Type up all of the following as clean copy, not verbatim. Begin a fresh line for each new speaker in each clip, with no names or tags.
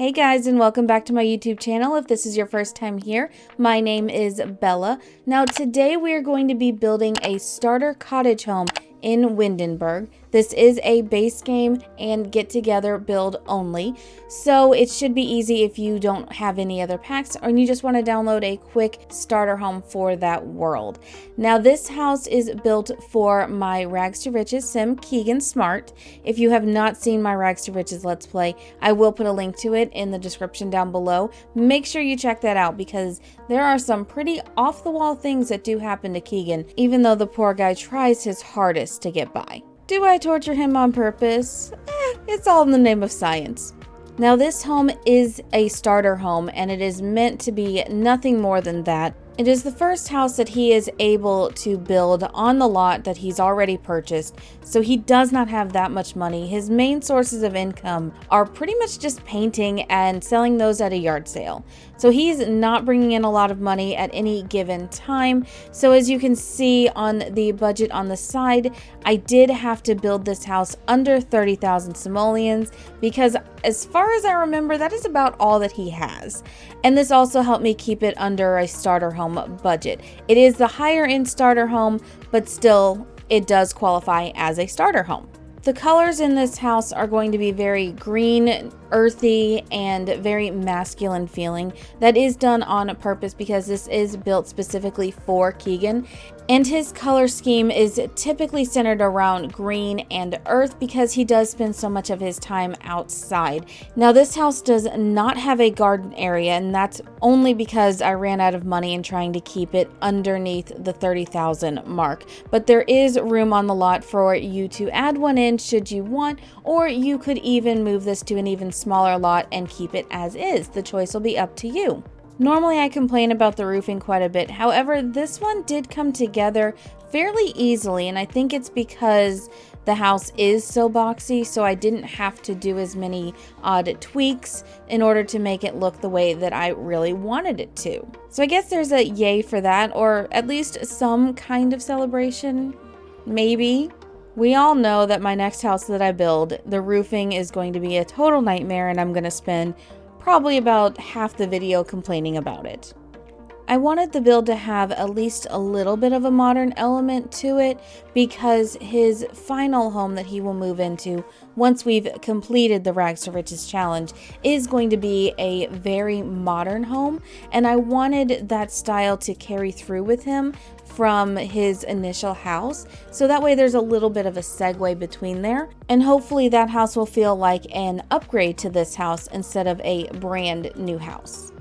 Hey guys, and welcome back to my YouTube channel. If this is your first time here, my name is Bella. Now today we are going to be building a starter cottage home in Windenburg. This is a base game and get together build only, so it should be easy if you don't have any other packs or you just want to download a quick starter home for that world. Now this house is built for my Rags to Riches sim, Keegan Smart. If you have not seen my Rags to Riches Let's Play, I will put a link to it in the description down below. Make sure you check that out because there are some pretty off-the-wall things that do happen to Keegan, even though the poor guy tries his hardest to get by. Do I torture him on purpose? It's all in the name of science. Now this home is a starter home and it is meant to be nothing more than that. It is the first house that he is able to build on the lot that he's already purchased, so he does not have that much money. His main sources of income are pretty much just painting and selling those at a yard sale. So he's not bringing in a lot of money at any given time. So as you can see on the budget on the side, I did have to build this house under 30,000 simoleons because as far as I remember, that is about all that he has. And this also helped me keep it under a starter home budget. It is the higher end starter home, but still it does qualify as a starter home. The colors in this house are going to be very green, earthy, and very masculine feeling. That is done on purpose because this is built specifically for Keegan. And his color scheme is typically centered around green and earth because he does spend so much of his time outside. Now this house does not have a garden area, and that's only because I ran out of money in trying to keep it underneath the 30,000 mark. But there is room on the lot for you to add one in should you want, or you could even move this to an even smaller lot and keep it as is. The choice will be up to you. Normally I complain about the roofing quite a bit, however this one did come together fairly easily, and I think it's because the house is so boxy, so I didn't have to do as many odd tweaks in order to make it look the way that I really wanted it to. So I guess there's a yay for that, or at least some kind of celebration, maybe. We all know that my next house that I build, the roofing is going to be a total nightmare and I'm going to spend probably about half the video complaining about it. I wanted the build to have at least a little bit of a modern element to it because his final home that he will move into once we've completed the Rags to Riches challenge is going to be a very modern home, and I wanted that style to carry through with him from his initial house, so that way there's a little bit of a segue between there, and hopefully that house will feel like an upgrade to this house instead of a brand new house.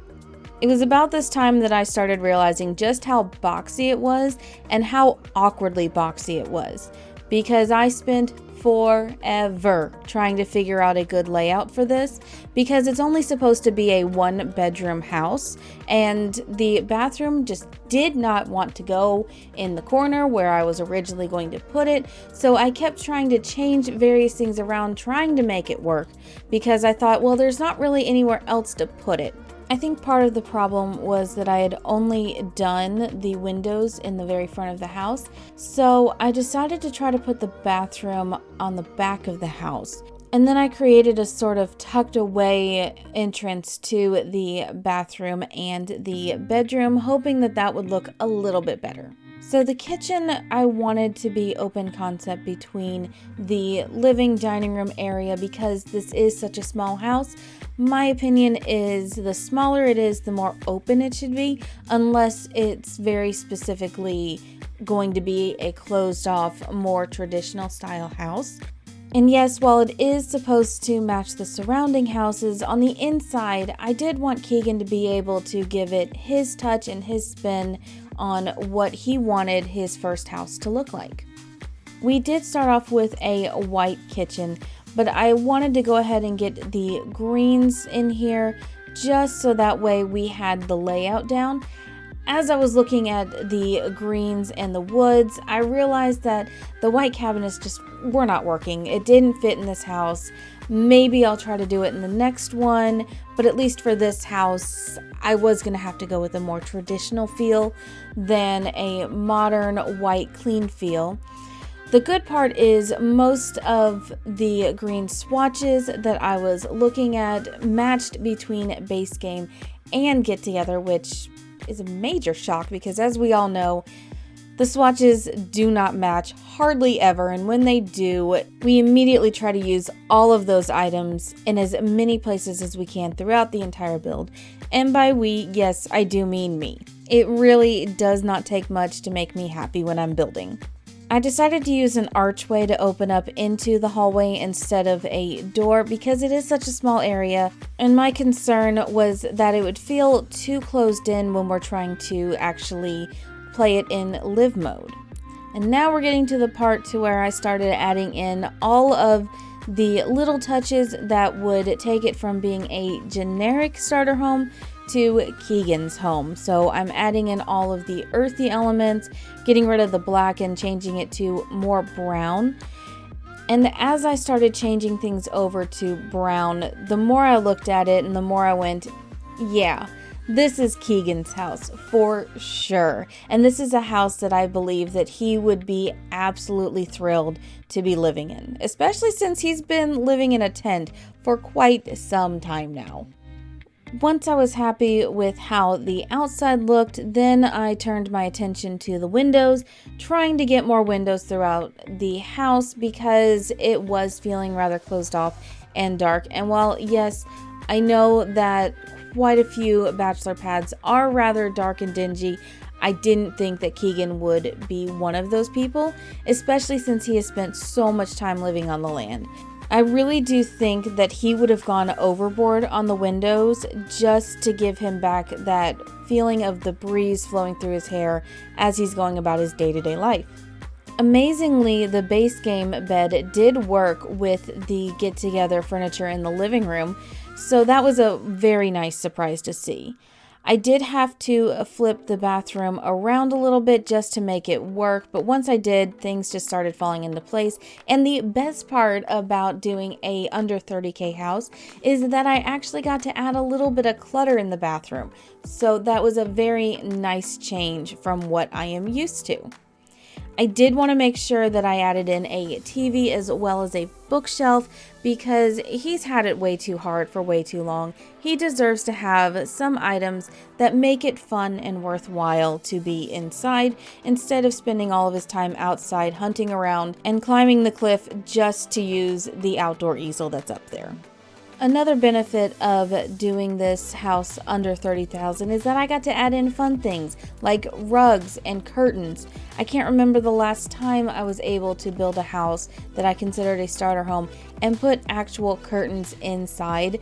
It was about this time that I started realizing just how boxy it was and how awkwardly boxy it was, because I spent forever trying to figure out a good layout for this because it's only supposed to be a one-bedroom house, and the bathroom just did not want to go in the corner where I was originally going to put it. So I kept trying to change various things around, trying to make it work because I thought, well, there's not really anywhere else to put it. I think part of the problem was that I had only done the windows in the very front of the house, so I decided to try to put the bathroom on the back of the house. And then I created a sort of tucked away entrance to the bathroom and the bedroom, hoping that that would look a little bit better. So the kitchen, I wanted to be open concept between the living dining room area because this is such a small house. My opinion is the smaller it is, the more open it should be, unless it's very specifically going to be a closed off, more traditional style house. And yes, while it is supposed to match the surrounding houses, on the inside, I did want Keegan to be able to give it his touch and his spin on what he wanted his first house to look like. We did start off with a white kitchen, but I wanted to go ahead and get the greens in here just so that way we had the layout down. As I was looking at the greens and the woods, I realized that the white cabinets just were not working. It didn't fit in this house. Maybe I'll try to do it in the next one, but at least for this house, I was going to have to go with a more traditional feel than a modern white clean feel. The good part is most of the green swatches that I was looking at matched between base game and Get Together, which is a major shock because, as we all know, the swatches do not match hardly ever, and when they do, we immediately try to use all of those items in as many places as we can throughout the entire build. And by we, yes, I do mean me. It really does not take much to make me happy when I'm building. I decided to use an archway to open up into the hallway instead of a door because it is such a small area, and my concern was that it would feel too closed in when we're trying to actually play it in live mode. And now we're getting to the part to where I started adding in all of the little touches that would take it from being a generic starter home to Keegan's home. So I'm adding in all of the earthy elements, getting rid of the black and changing it to more brown. And as I started changing things over to brown, the more I looked at it and the more I went, yeah, this is Keegan's house for sure. And this is a house that I believe that he would be absolutely thrilled to be living in, especially since he's been living in a tent for quite some time now. Once I was happy with how the outside looked, then I turned my attention to the windows, trying to get more windows throughout the house because it was feeling rather closed off and dark. And while, yes, I know that quite a few bachelor pads are rather dark and dingy, I didn't think that Keegan would be one of those people, especially since he has spent so much time living on the land. I really do think that he would have gone overboard on the windows just to give him back that feeling of the breeze flowing through his hair as he's going about his day-to-day life. Amazingly, the base game bed did work with the get-together furniture in the living room, so that was a very nice surprise to see. I did have to flip the bathroom around a little bit just to make it work, but once I did, things just started falling into place. And the best part about doing a under 30K house is that I actually got to add a little bit of clutter in the bathroom. So that was a very nice change from what I am used to. I did want to make sure that I added in a TV as well as a bookshelf because he's had it way too hard for way too long. He deserves to have some items that make it fun and worthwhile to be inside instead of spending all of his time outside hunting around and climbing the cliff just to use the outdoor easel that's up there. Another benefit of doing this house under 30,000 is that I got to add in fun things like rugs and curtains. I can't remember the last time I was able to build a house that I considered a starter home and put actual curtains inside,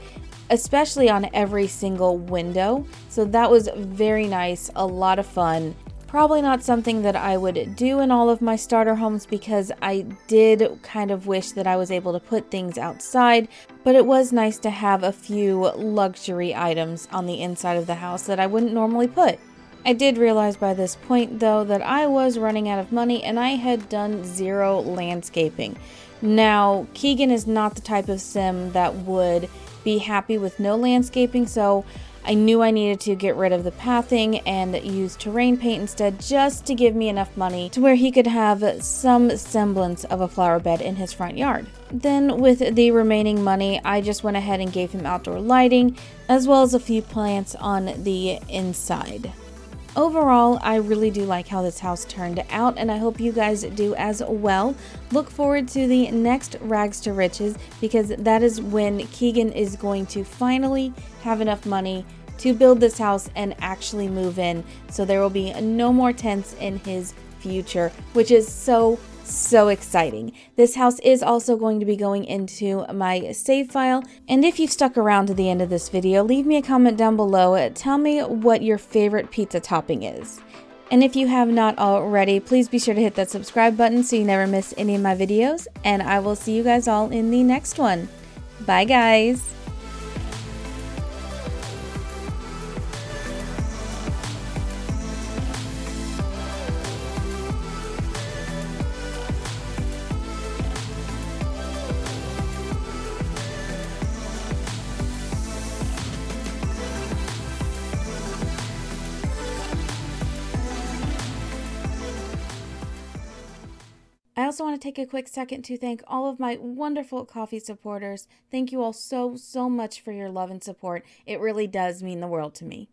especially on every single window. So that was very nice, a lot of fun. Probably not something that I would do in all of my starter homes because I did kind of wish that I was able to put things outside, but it was nice to have a few luxury items on the inside of the house that I wouldn't normally put. I did realize by this point though that I was running out of money and I had done zero landscaping. Now, Keegan is not the type of sim that would be happy with no landscaping, so I knew I needed to get rid of the pathing and use terrain paint instead just to give me enough money to where he could have some semblance of a flower bed in his front yard. Then with the remaining money, I just went ahead and gave him outdoor lighting as well as a few plants on the inside. Overall, I really do like how this house turned out, and I hope you guys do as well. Look forward to the next Rags to Riches because that is when Keegan is going to finally have enough money to build this house and actually move in. So there will be no more tents in his future, which is so exciting. This house is also going to be going into my save file, and if you've stuck around to the end of this video, leave me a comment down below. Tell me what your favorite pizza topping is. And if you have not already, please be sure to hit that subscribe button so you never miss any of my videos, and I will see you guys all in the next one. Bye guys! I also want to take a quick second to thank all of my wonderful coffee supporters. Thank you all so much for your love and support. It really does mean the world to me.